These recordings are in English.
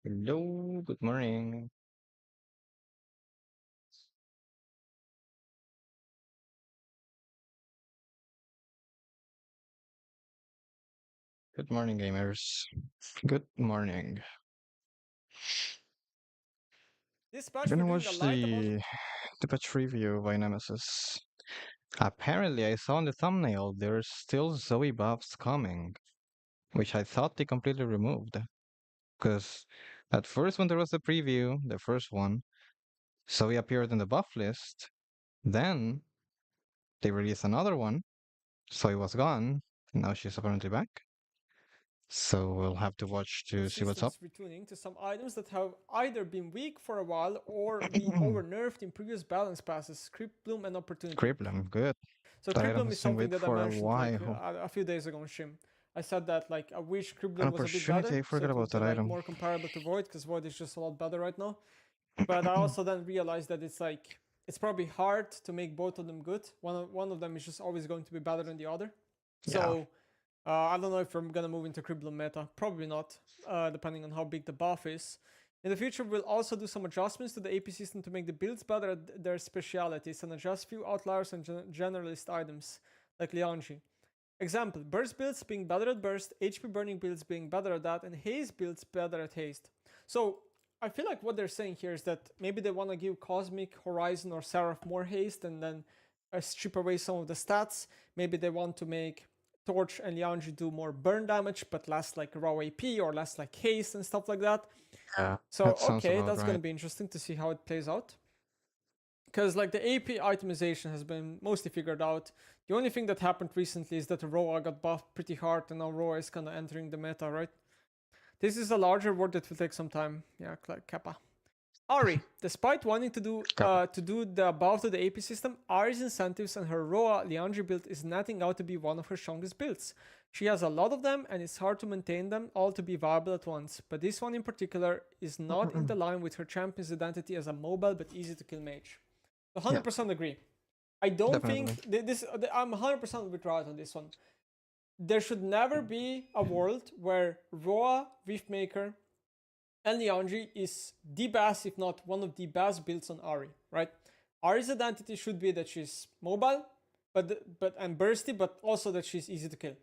Hello, good morning. Good morning, gamers. Good morning. This I'm patch we're gonna doing a watch light about. the patch review by Nemesis. Apparently, I saw in the thumbnail there's still Zoe buffs coming, which I thought they completely removed. Because at first, when there was the preview, the first one, Zoe appeared in the buff list. Then they released another one, Zoe was gone. Now she's apparently back. So we'll have to watch The to see what's up. system's retuning to some items that have either been weak for a while or been over nerfed in previous balance passes, Crypt Bloom and Opportunity. Crippling, good. So That Crypt item Bloom has is been something wait that I for a mentioned like while. a few days ago on stream. I said that like I wish Crypt An Bloom was a bit opportunity, better, I so forgot it about would that like item. more comparable to Void, because Void is just a lot better right now. But I also then realized that it's like it's probably hard to make both of them good. One of them is just always going to be better than the other. Yeah, So I don't know if I'm gonna move into Cribble meta. Probably not, depending on how big the buff is. In the future, we'll also do some adjustments to the AP system to make the builds better at their specialities and adjust few outliers and generalist items, like Lianji. Example, burst builds being better at burst, HP burning builds being better at that, and haste builds better at haste. So I feel like what they're saying here is that maybe they want to give Cosmic, Horizon, or Seraph more haste and then strip away some of the stats. Maybe they want to make Torch and Lianji do more burn damage, but less like raw AP or less like haste and stuff like that. yeah, So that sounds okay, about that's gonna right. be interesting to see how it plays out. Because like the AP itemization has been mostly figured out. The only thing that happened recently is that Roa got buffed pretty hard, and now Roa is kind of entering the meta, right? This is a larger word that will take some time. Yeah, Kappa. Ari, despite wanting Kappa. to do the above to the AP system, Ari's incentives and her Roa Liandry build is netting out to be one of her strongest builds. She has a lot of them and it's hard to maintain them all to be viable at once, but this one in particular is not in the line with her champion's identity as a mobile but easy to kill mage. Yeah, 100% agree. I don't definitely. think this. I'm 100% with Riot on this one. There should never be a world where Roa, Riftmaker, and Liandry is the best, if not one of the best builds on Ari. Right? Ari's identity should be that she's mobile, but and bursty, but also that she's easy to kill.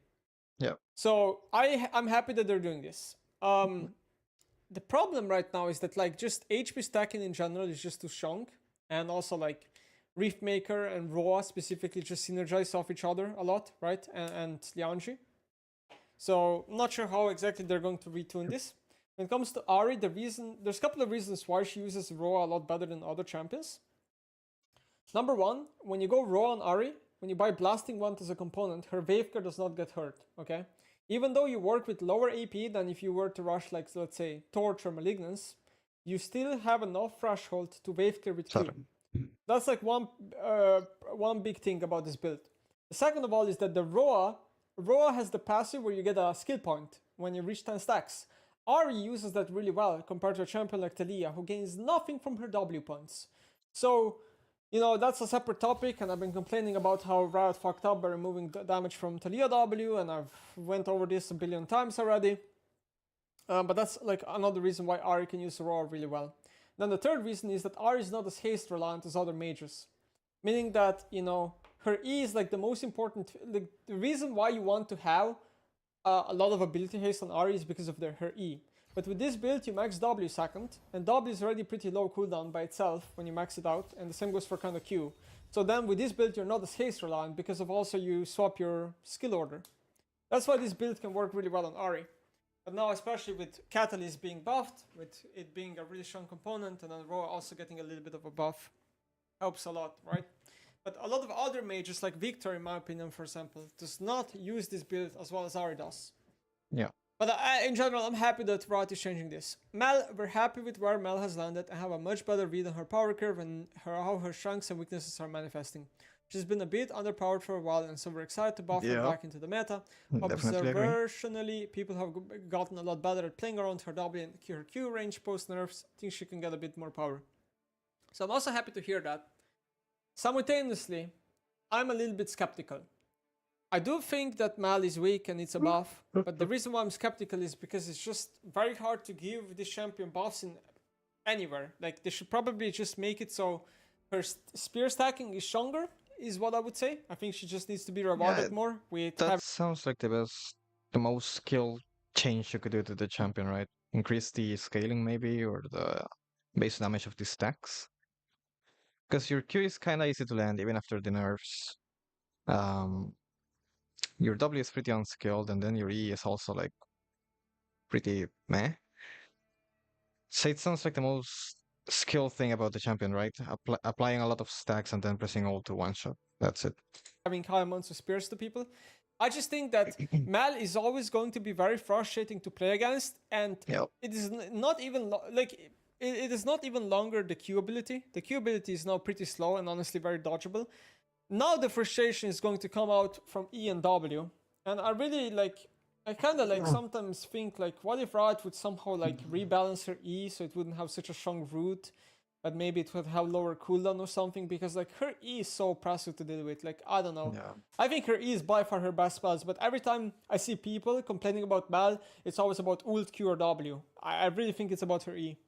Yeah. So I'm happy that they're doing this. The problem right now is that like just HP stacking in general is just too strong, and also like Riftmaker and Roa specifically just synergize off each other a lot, right? And Lianji. So I'm not sure how exactly they're going to retune this. When it comes to Ari, there's a couple of reasons why she uses Roa a lot better than other champions. Number one, when you go Roa on Ari, when you buy Blasting Wand as a component, her Waveker does not get hurt, okay? Even though you work with lower AP than if you were to rush, like, let's say, Torch or Malignance, you still have enough threshold to Waveker with Sorry. Q. That's like one big thing about this build. The second of all is that the Roa has the passive where you get a skill point when you reach 10 stacks. Ari uses that really well compared to a champion like Talia, who gains nothing from her W points. So, that's a separate topic, and I've been complaining about how Riot fucked up by removing damage from Talia W, and I've went over this a billion times already. But that's like another reason why Ari can use Aurora really well. Then the third reason is that Ari is not as haste reliant as other mages, meaning that her E is like the most important. Like the reason why you want to have a lot of ability haste on Ari is because of her E. But with this build, you max W second, and W is already pretty low cooldown by itself when you max it out, and the same goes for kind of Q. So then with this build, you're not as haste reliant because of also you swap your skill order. That's why this build can work really well on Ari. But now, especially with Catalyst being buffed, with it being a really strong component, and then Roa also getting a little bit of a buff, helps a lot, right? But a lot of other mages, like Victor, in my opinion, for example, does not use this build as well as Ari does. Yeah. But in general, I'm happy that Riot is changing this. Mel, we're happy with where Mel has landed and have a much better read on her power curve and how her strengths and weaknesses are manifesting. She's been a bit underpowered for a while, and so we're excited to buff her Yeah. back into the meta. Definitely agree. Observationally, people have gotten a lot better at playing around her W and her Q range post nerfs. I think she can get a bit more power. So I'm also happy to hear that. Simultaneously, I'm a little bit skeptical. I do think that Mal is weak and it's a buff, but the reason why I'm skeptical is because it's just very hard to give this champion buffs in anywhere. Like they should probably just make it so her spear stacking is stronger, is what I would say. I think she just needs to be Yeah, rewarded more with that having sounds like the most skill change you could do to the champion, right? Increase the scaling maybe, or the base damage of the stacks. Because your Q is kind of easy to land even after the nerfs. Um, your W is pretty unskilled, and then your E is also like pretty meh. So it sounds like the most skill thing about the champion, right? Applying a lot of stacks and then pressing all to one shot. That's it. high amounts of spears to people. I just think that Mal is always going to be very frustrating to play against, and Yep. it is not even it is not even longer the Q ability. The Q ability is now pretty slow and honestly very dodgeable. Now the frustration is going to come out from E and W, and I really like. I kind of like sometimes think like, what if Riot would somehow like rebalance her E so it wouldn't have such a strong root, but maybe it would have lower cooldown or something, because like her E is so oppressive to deal with. Like I don't know. Yeah. I think her E is by far her best spells, but every time I see people complaining about Mal, it's always about ult, Q, or W. I really think it's about her E.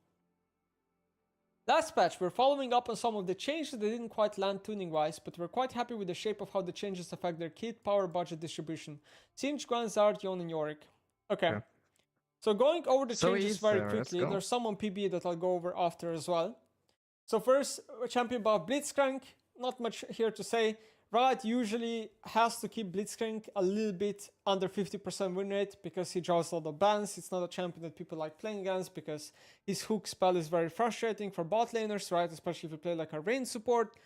Last patch, we're following up on some of the changes that didn't quite land tuning-wise, but we're quite happy with the shape of how the changes affect their kit, power, budget distribution. Singe, Gran, Zard, Yon, and Yorick. Okay. Yeah. So going over the So changes easy, very let's quickly, go. there's some on PB that I'll go over after as well. So first, champion buff Blitzcrank. Not much here to say. Riot usually has to keep Blitzcrank a little bit under 50% win rate because he draws a lot of bans. It's not a champion that people like playing against because his hook spell is very frustrating for bot laners, right? Especially if you play like a range support.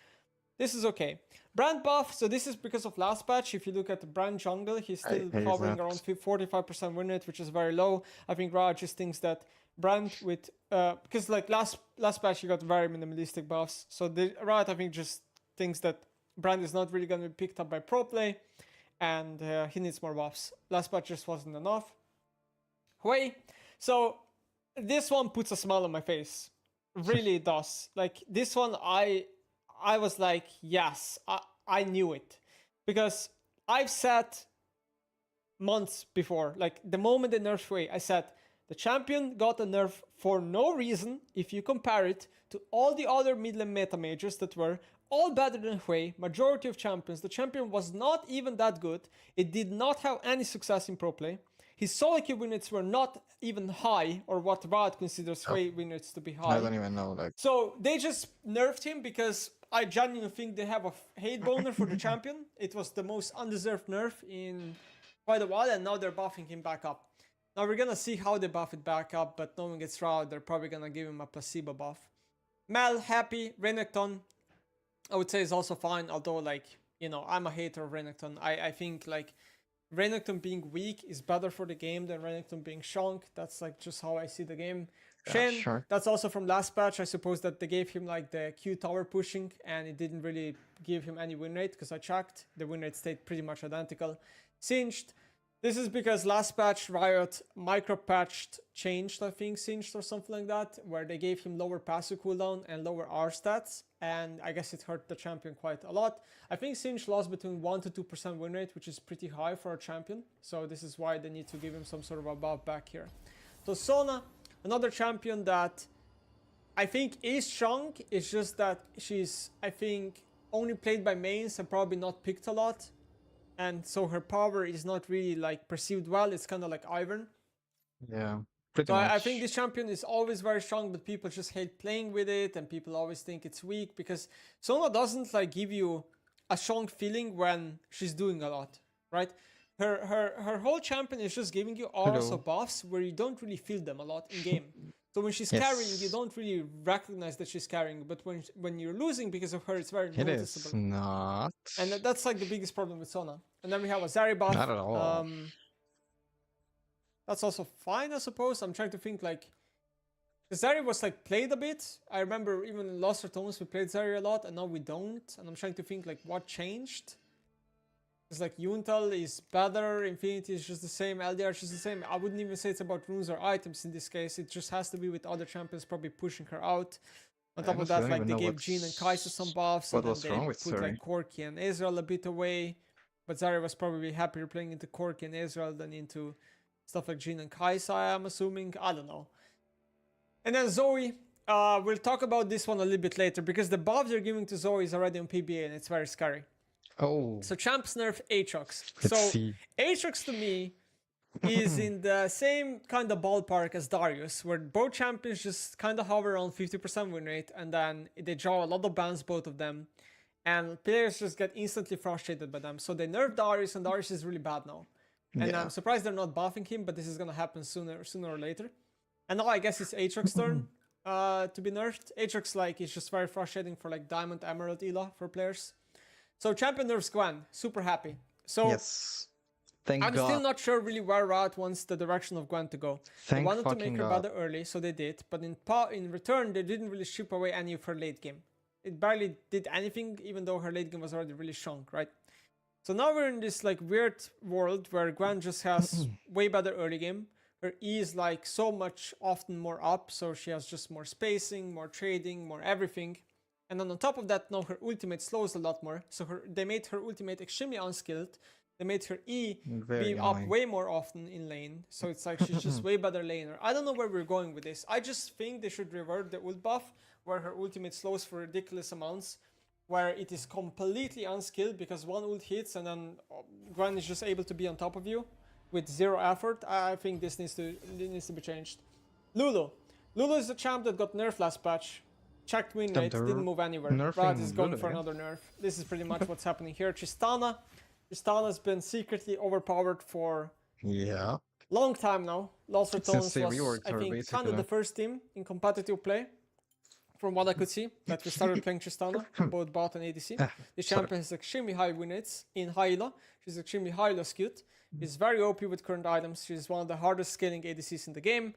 This is okay. Brand buff, so this is because of last patch. If you look at the Brand jungle, he's still hate hovering that. around 45% win rate, which is very low. I think Riot just thinks that Brand with because like last patch he got very minimalistic buffs. So the Riot I think just thinks that Brand is not really going to be picked up by pro play, and he needs more buffs. Last patch just wasn't enough. Hui. So this one puts a smile on my face. Really it does. Like this one, I was like, yes, I knew it, because I've said months before, like the moment they nerfed Hui, I said the champion got a nerf for no reason if you compare it to all the other mid-lane meta majors that were all better than Hui, majority of champions. The champion was not even that good. It did not have any success in pro play. His solo queue win rates were not even high, or what Riot considers Hui win rates to be high. I don't even know. Like, So they just nerfed him because I genuinely think they have a hate boner for the champion. It was the most undeserved nerf in quite a while, and now they're buffing him back up. Now we're gonna see how they buff it back up, but knowing it's Riot, they're probably gonna give him a placebo buff. Mal, happy. Renekton, I would say is also fine, although like, you know, I'm a hater of Renekton. I think like Renekton being weak is better for the game than Renekton being strong. That's like just how I see the game. Shen, sure. that's also from last patch. I suppose that they gave him like the Q tower pushing, and it didn't really give him any win rate because I checked. The win rate stayed pretty much identical. Singed, this is because last patch Riot micro-patched changed, I think, Singed or something like that, where they gave him lower passive cooldown and lower R stats, and I guess it hurt the champion quite a lot. I think Singed lost between 1 to 2% win rate, which is pretty high for a champion, so this is why they need to give him some sort of a buff back here. So Sona, another champion that I think is strong, it's just that she's, I think, only played by mains and probably not picked a lot. And so her power is not really like perceived well. It's kind of like Ivern. Yeah, pretty So much. I think this champion is always very strong, but people just hate playing with it, and people always think it's weak because Sona doesn't like give you a strong feeling when she's doing a lot, right? Her whole champion is just giving you auras of buffs where you don't really feel them a lot in game. So when she's carrying, you don't really recognize that she's carrying, but when you're losing because of her, it's very noticeable. It is not. And that's like the biggest problem with Sona. And then we have a Zari buff. Not at all. That's also fine, I suppose. I'm trying to think like, Zari was like played a bit. I remember even in Lost Tones we played Zari a lot, and now we don't. And I'm trying to think like what changed. It's like Yuntal is better, Infinity is just the same, LDR is just the same. I wouldn't even say it's about runes or items in this case. It just has to be with other champions probably pushing her out. On top of that, like they gave Jean and Kai'Sa some buffs, and then they put like Corki and Ezreal a bit away. but Zarya was probably happier playing into Corki and Israel than into stuff like Jin and Kaisa, I'm assuming. I don't know. And then Zoe, we'll talk about this one a little bit later because the buff they're giving to Zoe is already on PBA and it's very scary. Oh, So champs nerf Aatrox. let's So see. Aatrox to me is in the same kind of ballpark as Darius, where both champions just kind of hover around 50% win rate, and then they draw a lot of bans, both of them, and players just get instantly frustrated by them. So they nerf Darius, and Darius is really bad now. And Yeah. I'm surprised they're not buffing him, but this is gonna happen sooner or later. And now I guess it's Aatrox's turn to be nerfed. Aatrox like is just very frustrating for like Diamond Emerald Ela for players. So champion nerfs Gwen, super happy. So Yes. Thank I'm God. still not sure really where Riot wants the direction of Gwen to go. They Thank wanted to fucking make her God. better early, so they did. But in return, they didn't really strip away any of her late game. It barely did anything, even though her late game was already really strong, right? So now we're in this like weird world where Gwen just has way better early game. Her E is like so much often more up, so she has just more spacing, more trading, more everything. And then on top of that, now her ultimate slows a lot more. So they made her ultimate extremely unskilled. They made her E Very be up annoying. way more often in lane. So it's like she's just way better laner. I don't know where we're going with this. I just think they should revert the ult buff where her ultimate slows for ridiculous amounts, where it is completely unskilled because one ult hits and then Gwen is just able to be on top of you with zero effort. I think this needs to be changed. Lulu. Lulu is a champ that got nerfed last patch. Checked win rate, didn't move anywhere. Riot is going for another nerf. This is pretty much what's happening here. Tristana. Tristana's been secretly overpowered for Yeah. long time now. Lost Returns Since they was, reworked I her, think, kind of basically. the first team in competitive play, from what I could see, that we started playing Tristana on both bot and ADC. The champion has extremely high win rates in high elo. She's extremely high elo skilled. She's very OP with current items. She's one of the hardest scaling ADCs in the game.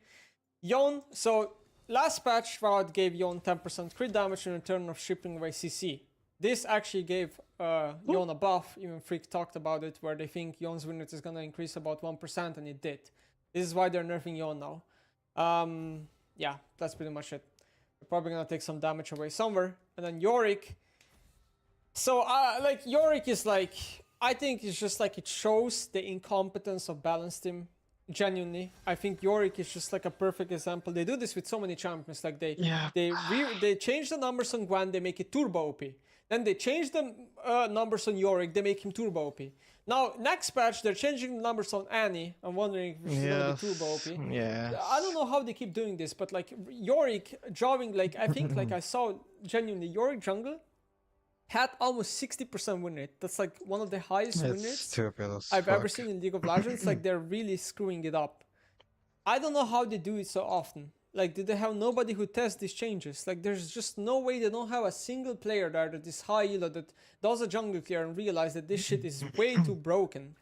Yon, so last patch, Riot gave Yon 10% crit damage in return of stripping away CC. This actually gave Yon a buff. Even Freak talked about it, where they think Yon's win rate is going to increase about 1%, and it did. This is why they're nerfing Yon now. Yeah, that's pretty much it. They're probably going to take some damage away somewhere. And then Yorick. So, like, Yorick is like, I think it's just like it shows the incompetence of Balance Team. Genuinely, I think Yorick is just like a perfect example. They do this with so many champions. Like they change the numbers on Gwen, they make it turbo OP. Then they change the numbers on Yorick, they make him turbo OP. Now next patch they're changing the numbers on Annie. I'm wondering if she's gonna be turbo OP. Yeah. I don't know how they keep doing this, but like Yorick drawing, like I think like I saw genuinely Yorick jungle had almost 60% win rate. That's like one of the highest win It's rates stupid as I've ever fuck. seen in League of Legends. Like they're really screwing it up. I don't know how they do it so often. Like, do they have nobody who tests these changes? Like, there's just no way they don't have a single player there that is high elo that does a jungle clear and realize that this shit is way too broken.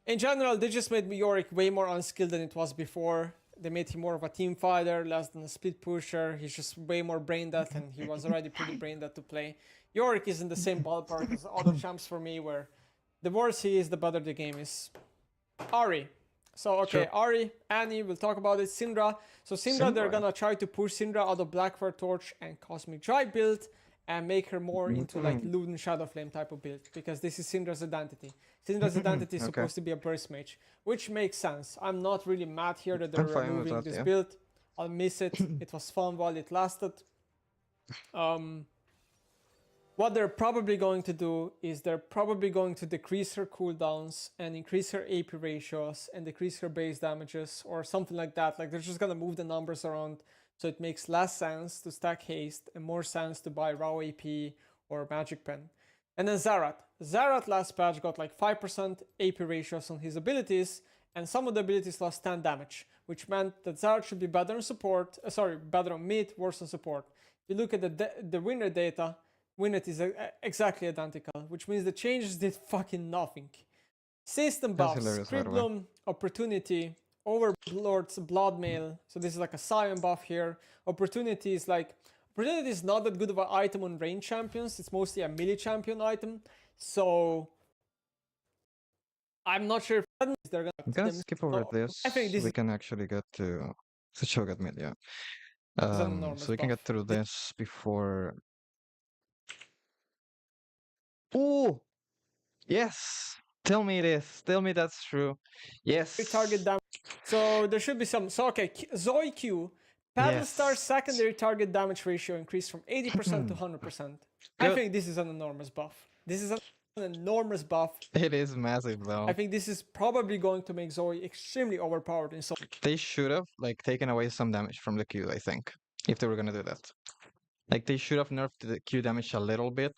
In general, they just made Yorick way more unskilled than it was before. They made him more of a team fighter, less than a split pusher. He's just way more brain dead, and he was already pretty brain dead to play. Yorick is in the same ballpark as other champs for me, where the worse he is, the better the game is. Ari. So, okay, Sure. Ari, Annie, we'll talk about it. Syndra. So, Syndra, they're gonna try to push Syndra out of Blackfire Torch and Cosmic Drive build and make her more into like Luden Shadow Flame type of build, because this is Syndra's identity. Syndra's identity is Okay. supposed to be a burst mage, which makes sense. I'm not really mad here that they're I'm fine with removing that, this yeah. build. I'll miss it. It was fun while it lasted. What they're probably going to do is they're probably going to decrease her cooldowns and increase her AP ratios and decrease her base damages or something like that. Like they're just gonna move the numbers around so it makes less sense to stack haste and more sense to buy raw AP or magic pen. And then Zarat. Zarat last patch got like 5% AP ratios on his abilities, and some of the abilities lost 10 damage, which meant that Zarat should be better on support, better on mid, worse on support. If you look at the winner data, Winnet is exactly identical, which means the changes did fucking nothing. System That's buffs, hilarious, by the way. Criblum, Opportunity, Overlord's Bloodmail, so this is like a Scion buff here. Opportunity is not that good of an item on range champions, it's mostly a melee champion item, so I'm not sure if that means they're I'm gonna gonna skip over so this. I think this We is can actually get to Shogat mid, yeah. an enormous So we can buff. get through this before. Oh, Yes. Tell me it is. Tell me that's true. Target Yes. damage. So there should be some. So okay, Zoe Q. Battlestar's Yes. secondary target damage ratio increased from 80% to 100%. I Good. think this is an enormous buff. This is an enormous buff. It is massive I though. think this is probably going to make Zoe extremely overpowered in some. They should have like taken away some damage from the Q, I think, if they were gonna do that. Like they should have nerfed the Q damage a little bit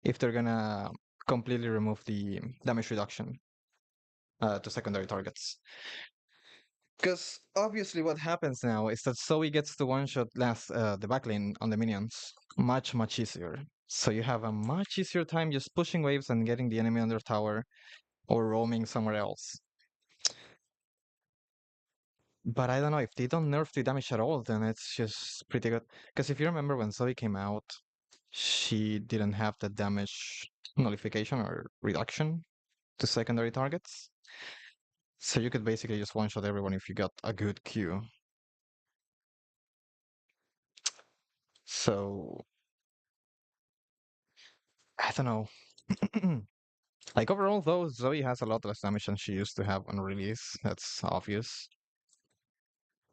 if they're gonna completely remove the damage reduction to secondary targets. Because obviously what happens now is that Zoe gets to one-shot last the backlane on the minions much easier. So you have a much easier time just pushing waves and getting the enemy under tower or roaming somewhere else. But I don't know, if they don't nerf the damage at all, then it's just pretty good. Because if you remember when Zoe came out, she didn't have the damage nullification or reduction to secondary targets. So you could basically just one-shot everyone if you got a good Q. So I don't know. Like overall though, Zoe has a lot less damage than she used to have on release. That's obvious.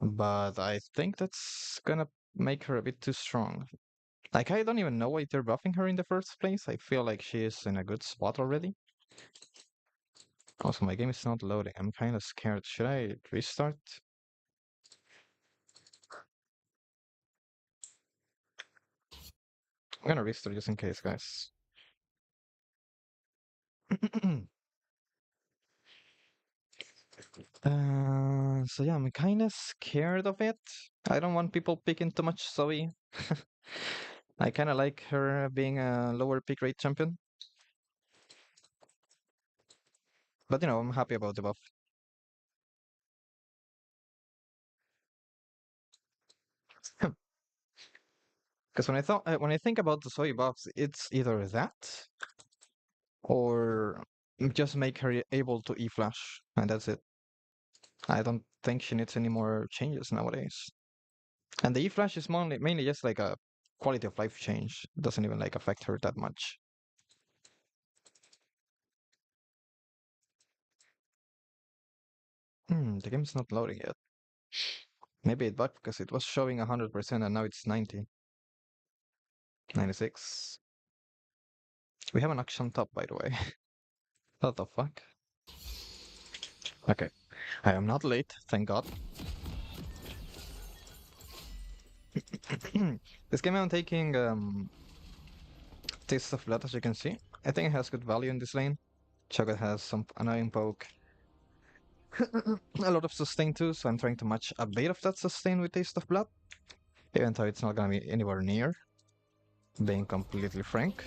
But I think that's gonna make her a bit too strong. Like I don't even know why they're buffing her in the first place. I feel like she is in a good spot already. Also, my game is not loading. I'm kind of scared. Should I restart? I'm gonna restart just in case, guys. So yeah, I'm kind of scared of it. I don't want people picking too much Zoe. I kind of like her being a lower pick rate champion. But you know, I'm happy about the buff. Because when I think about the Zoe buffs, it's either that or just make her able to E-flash, and that's it. I don't think she needs any more changes nowadays. And the E-flash is mainly just like a quality of life change. It doesn't even like affect her that much. The game's not loading yet. Maybe it bugged because it was showing 100% and now it's 90, 96. We have an action top, by the way. What the fuck? Okay. I am not late, thank God. This game I'm taking Taste of Blood, as you can see. I think it has good value in this lane. Chocolate has some annoying poke. A lot of sustain too, so I'm trying to match a bit of that sustain with Taste of Blood. Even though it's not gonna be anywhere near, being completely frank.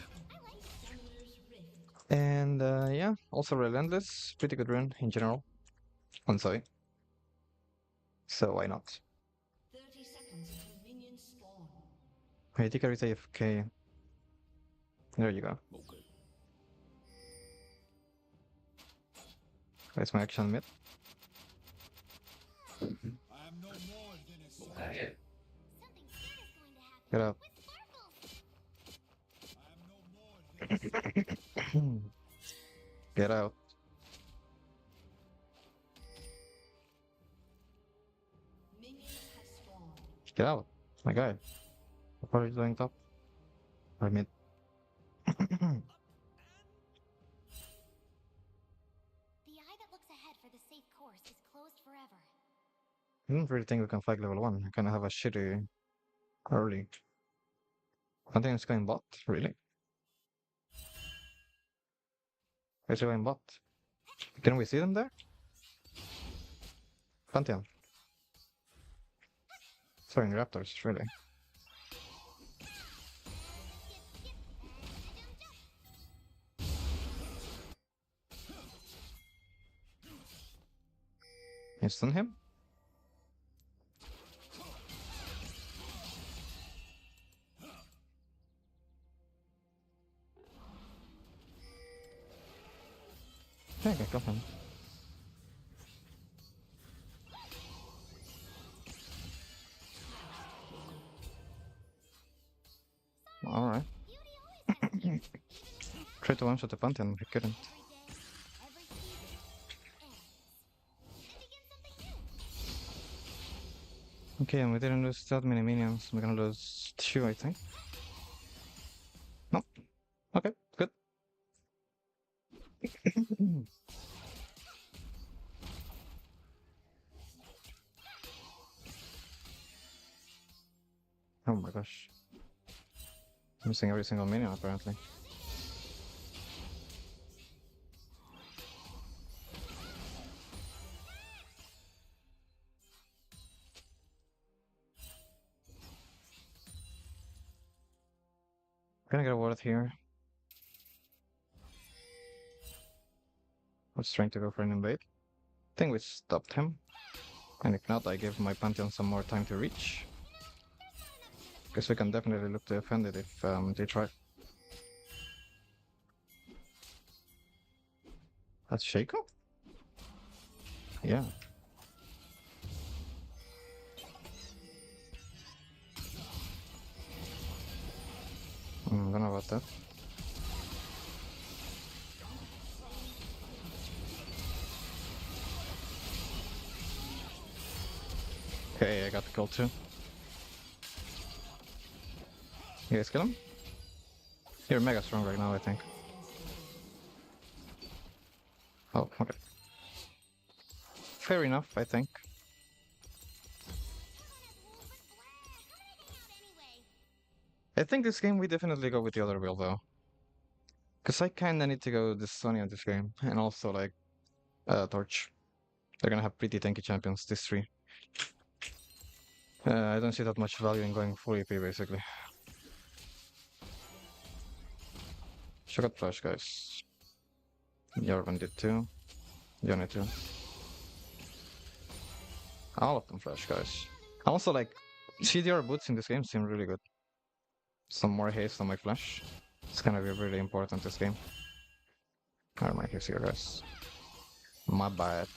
And yeah, also Relentless, pretty good rune in general on Zoe. So why not? 30 seconds until minions spawn. Wait, Ikari is AFK. There you go. Where's my action mid? Get out. Get out. Minions have spawned. Get out. My guy. What are you doing top? Or mid? The eye that looks ahead for the safe course is closed forever. I don't really think we can fight level 1. I kinda have a shitty early. I think it's going bot, really. It's going bot. Can we see them there? Pantheon. Sorry, Raptors, really. You stun him? Yeah, I can kill him. Alright. Tried to one-shot the Pantheon, but he couldn't. Okay, and we didn't lose that many minions. We're gonna lose 2, I think. No. Okay, good. Oh my gosh. Missing every single minion apparently. Gonna get a ward here. I was trying to go for an invade. Think we stopped him. And if not, I give my Pantheon some more time to reach. Because we can definitely look to defend it if they try. That's Shaco? Yeah. Don't know about that. Okay, I got the kill too. You guys kill him? You're mega strong right now, I think. Oh, okay. Fair enough, I think. I think this game we definitely go with the other build though. Because I kinda need to go this Sonya this game. And also like Torch. They're gonna have pretty tanky champions, these three. I don't see that much value in going full EP basically. She got flash, guys. Jarvan did too. Yone too. All of them flash, guys. Also, like, CDR boots in this game seem really good. Some more haste on my flash. It's gonna be really important this game. Never mind, here's here, guys. My bad.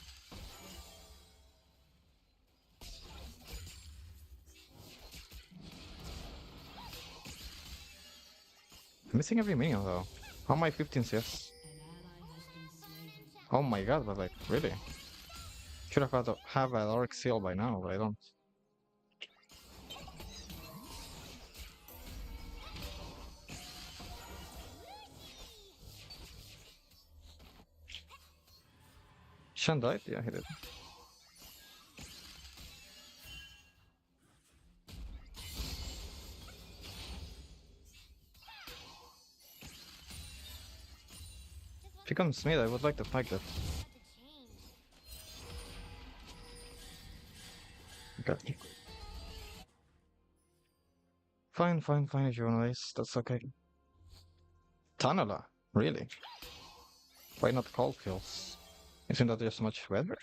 I'm missing every minion though. How am I 15 CS? Oh my god, but like, really? Should have had a, have an Auric Seal by now, but I don't. Shen died? Yeah, he did. If he comes mid, I would like to fight that. Okay. Fine, fine, fine if you wanna race, that's okay. Tanala? Really? Why not cold kills? Isn't that just much better?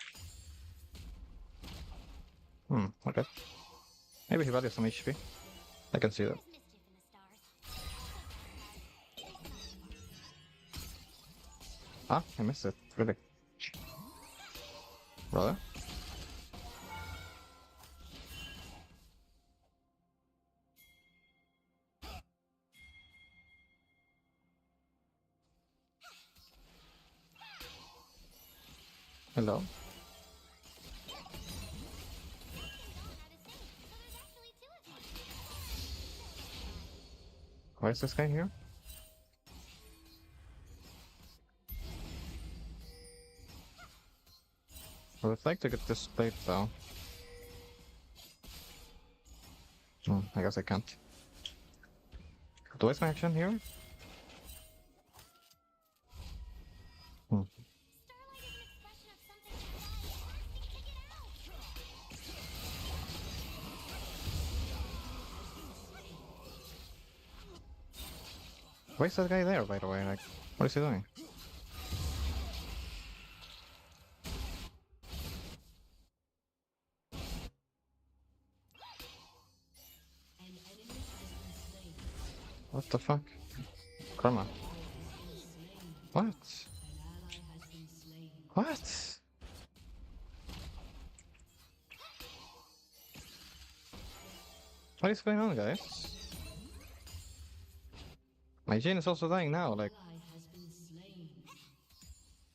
Okay. Maybe he values some HP. I can see that. Ah, I missed it. Really? Brother? Hello? Why is this guy here? I would like to get this plate though. I guess I can't. Do I my action here? Hmm. Why is that guy there, by the way? Like, what is he doing? What the fuck? Karma. What? What? What is going on, guys? My Jane is also dying now, like...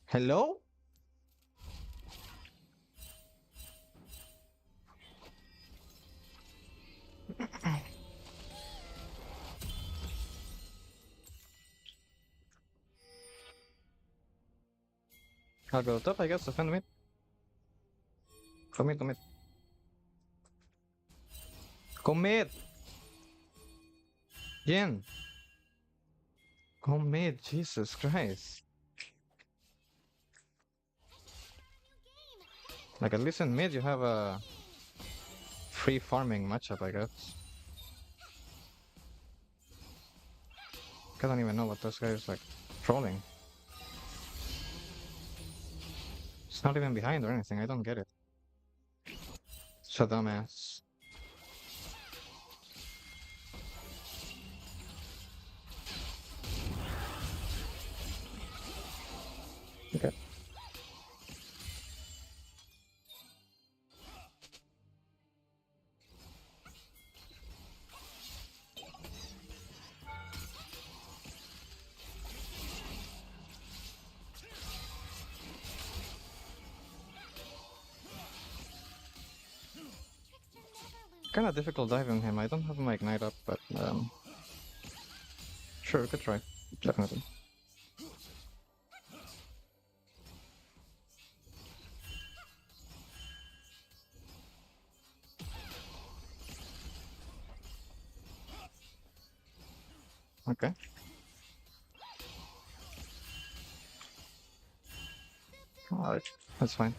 Hello? I'll go top, I guess, defend mid. Go mid, go mid. Go mid! Jin! Go mid, Jesus Christ. Like, at least in mid you have a free farming matchup, I guess. I don't even know what this guy is, like, trolling. It's not even behind or anything, I don't get it. It's a dumbass. Okay. Kinda difficult diving him. I don't have my ignite up, but sure, we could try. Definitely. Okay. Alright, that's fine.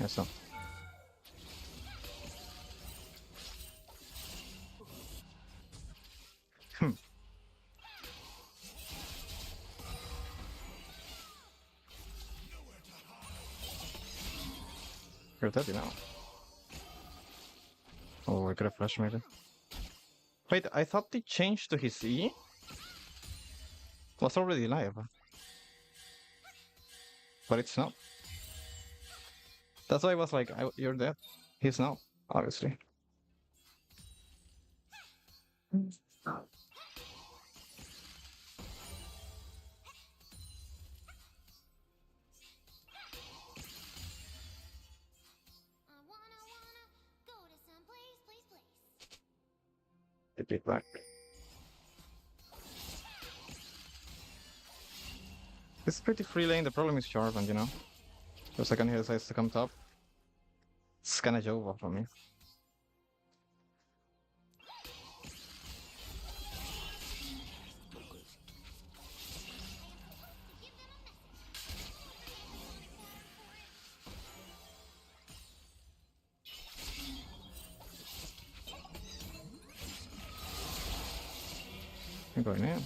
Yeah, so. Hmm. You're dead now. Oh, I could have flashed maybe. Wait, I thought they changed to his E? Was already live. But it's not. That's why I was like, you're dead. He's not, obviously. I wanna go to some place. It be back. It's pretty free lane. The problem is Jarvan, you know? The second he decides to come top, it's kinda Jova for me. I'm going in.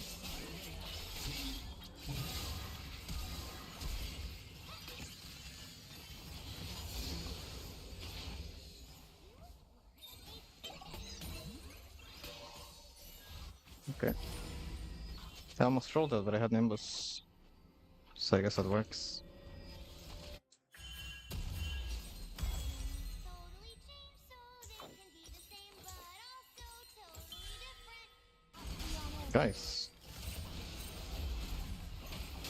Okay. I almost rolled that, but I had Nimbus. So I guess that works. Totally changed so this can be the same, but also totally different. Guys.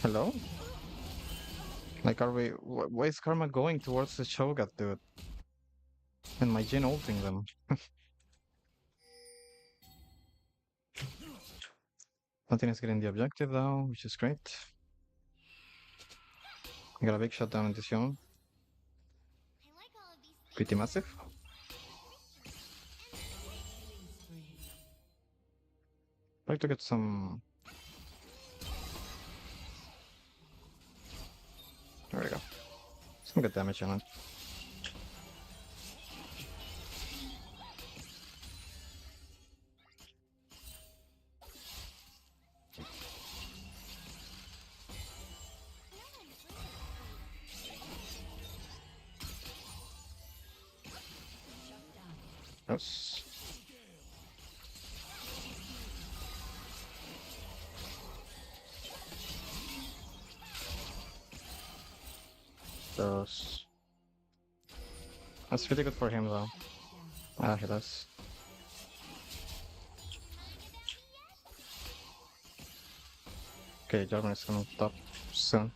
Hello? Like, are we... Why is Karma going towards the Shogat, dude? And my Jin ulting them. Martinez getting the objective though, which is great. I got a big shutdown in this young. I like all of these things. Pretty massive. I'd like to get some... There we go. Some good damage on it. Yes. Those. That's pretty good for him though. Ah, he does. Okay, Jarvan is coming top soon.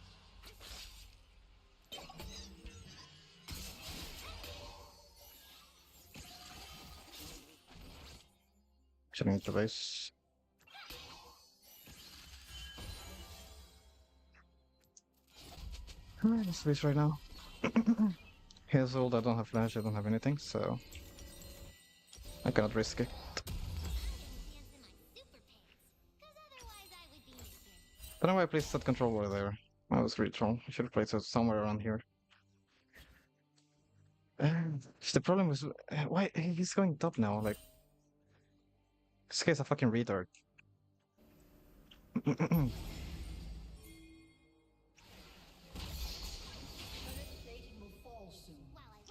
Shooting the base. Alright, this base right now. He has ult, I don't have flash, I don't have anything, so I cannot risk it. Don't know why I placed that controller there. I was really wrong. I should have placed it somewhere around here. The problem is, why he's going top now? Like, this guy's a fucking retard.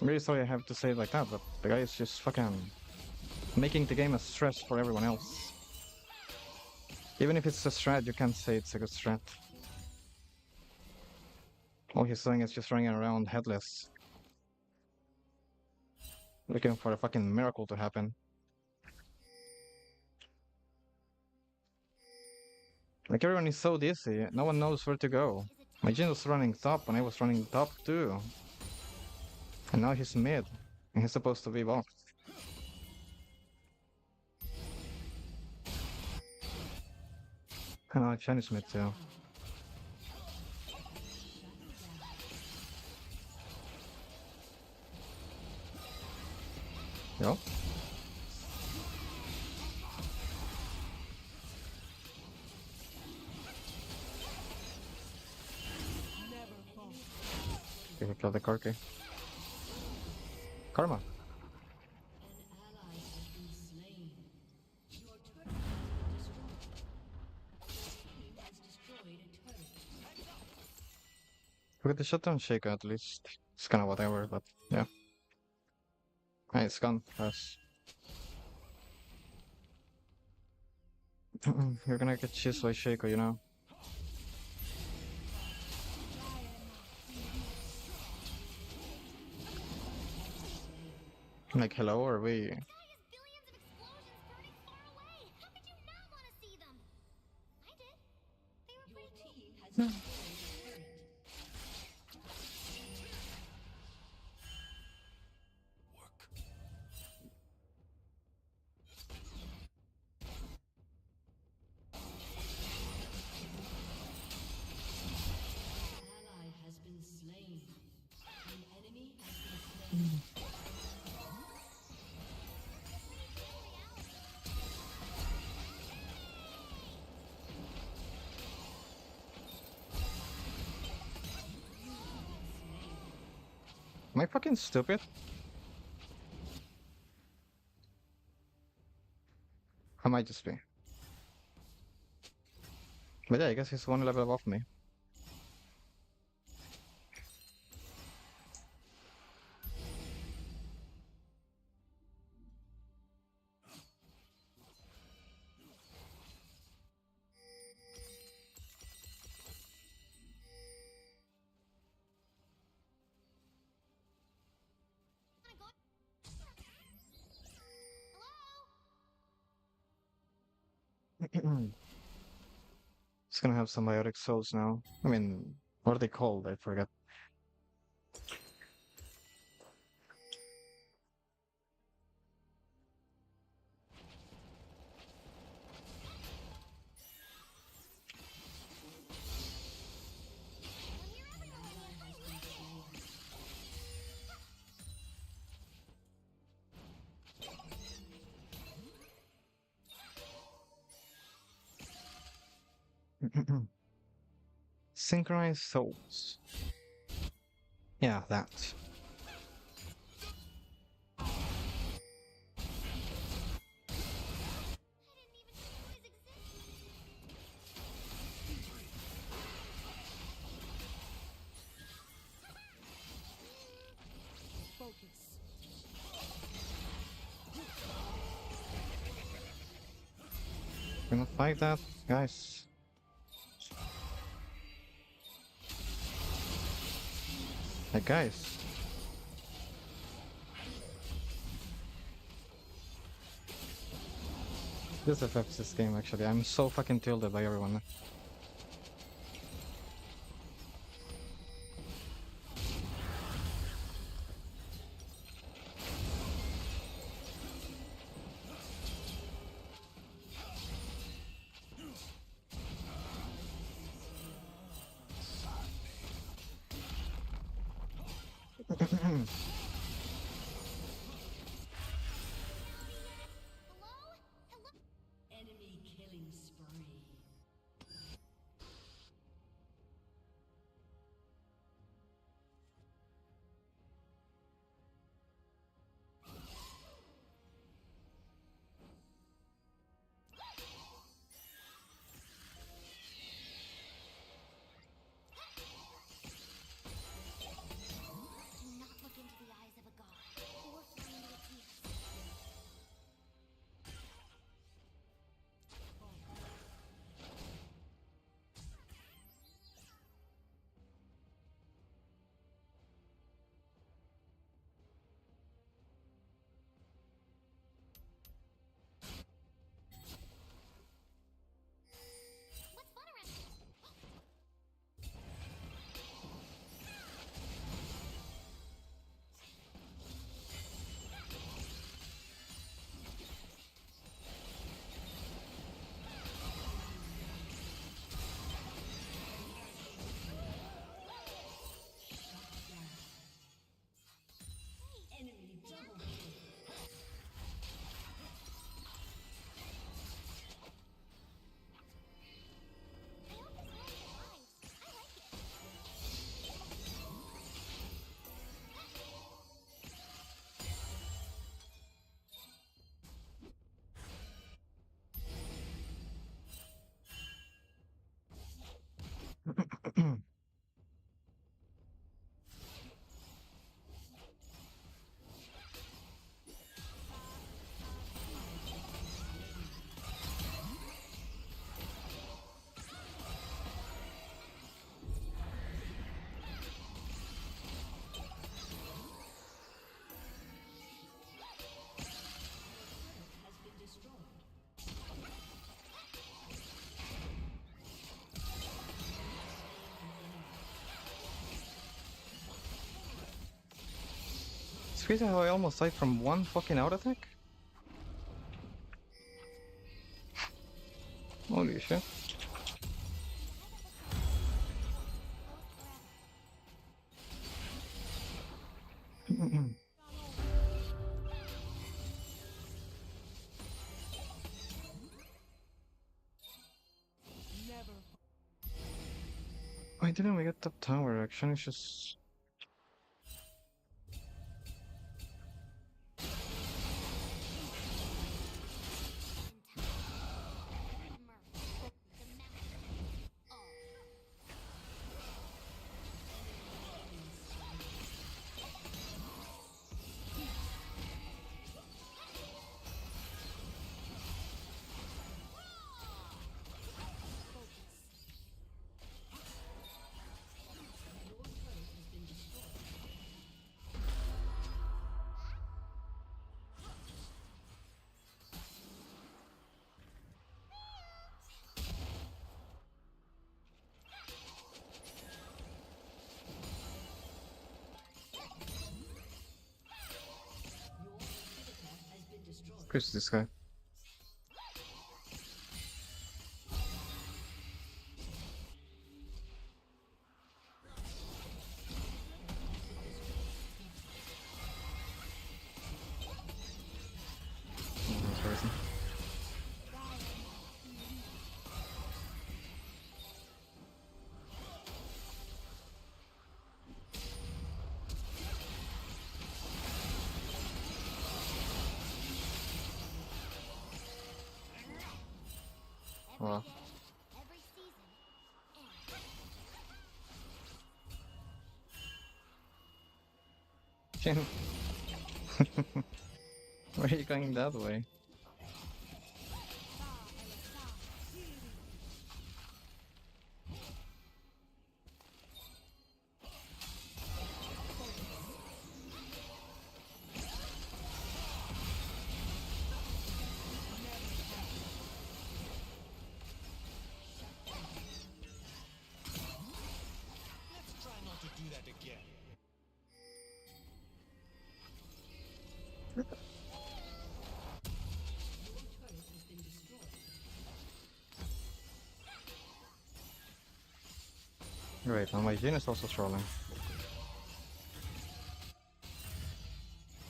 I'm really sorry I have to say it like that, but the guy is just fucking making the game a stress for everyone else. Even if it's a strat, you can't say it's a good strat. All he's doing is just running around headless. Looking for a fucking miracle to happen. Like everyone is so dizzy, no one knows where to go. My Jin was running top and I was running top too. And now he's mid. And he's supposed to be bot. And now Chen is mid too. Yo. Okay, we kill the Corki. Karma. We got the shutdown shaker at least. It's kinda whatever, but yeah. Hey, it's gone. Yes. You're gonna get chased by Shaco, you know? Like, hello, are we... Am I fucking stupid? I might just be. But yeah, I guess he's one level above me. It's gonna have symbiotic souls now. I mean, what are they called? I forget. Synchronized souls. Yeah, that. We're not like that, guys. I Like, guys. This affects this game, actually. I'm so fucking tilted by everyone. Enemy killing spree. Do not look into the eyes of a god, or fly into its ears. What's fun around here? Enemy double kill. I hope this world survives. I like it. Has been destroyed. It's crazy how I almost died from one fucking out attack. Holy shit. Why didn't we get the tower action? It's just... Has been destroyed. Who's this guy? Oh, this person. Every Wow. day, every season, and Why are you going that way? Right, and my Jin is also trolling.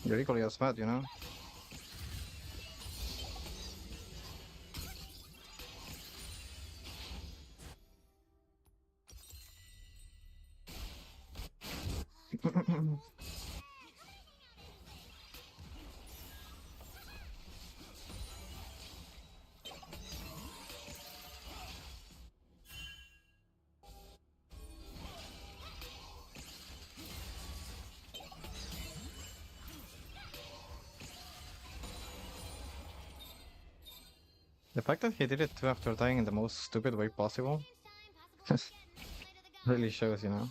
You're equally as bad, you know? The fact that he did it too after dying in the most stupid way possible really shows, you know?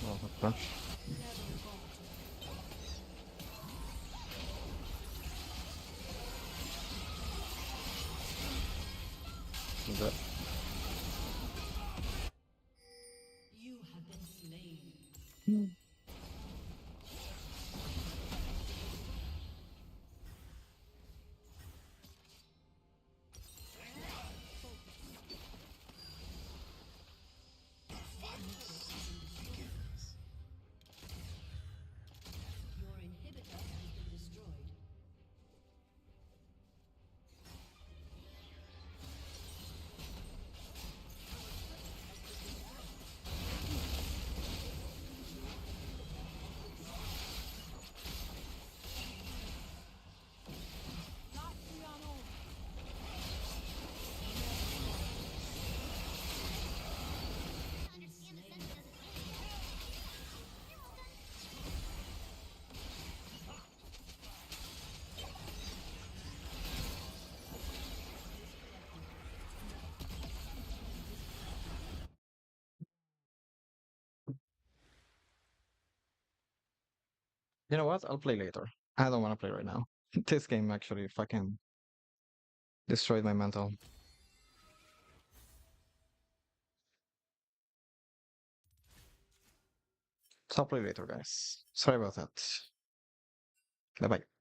Oh, what the? The- You have been slain. Your inhibitor has been destroyed. You know what? I'll play later. I don't want to play right now. This game actually fucking destroyed my mental. So I'll play later, guys. Sorry about that. Bye bye.